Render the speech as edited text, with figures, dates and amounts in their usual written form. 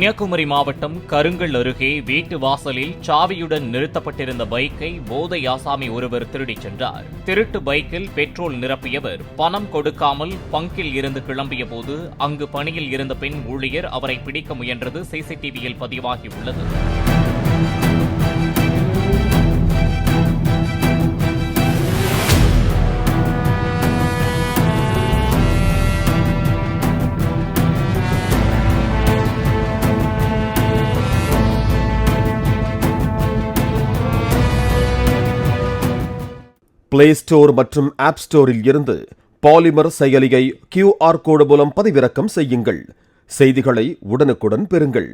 கன்னியாகுமரி மாவட்டம் கருங்கல் அருகே வீட்டு வாசலில் சாவியுடன் நிறுத்தப்பட்டிருந்த பைக்கை போதை ஆசாமி ஒருவர் திருடிச் சென்றார். திருட்டு பைக்கில் பெட்ரோல் நிரப்பியவர் பணம் கொடுக்காமல் பங்கில் இருந்து கிளம்பிய போது அங்கு பணியில் இருந்த பெண் ஊழியர் அவரை பிடிக்க முயன்றது சிசிடிவியில் பதிவாகியுள்ளது. பிளே ஸ்டோர் மற்றும் ஆப் ஸ்டோரில் இருந்து பாலிமர் செயலியை QR கோடு மூலம் பதிவிறக்கம் செய்யுங்கள். செய்திகளை உடனுக்குடன் பெறுங்கள்.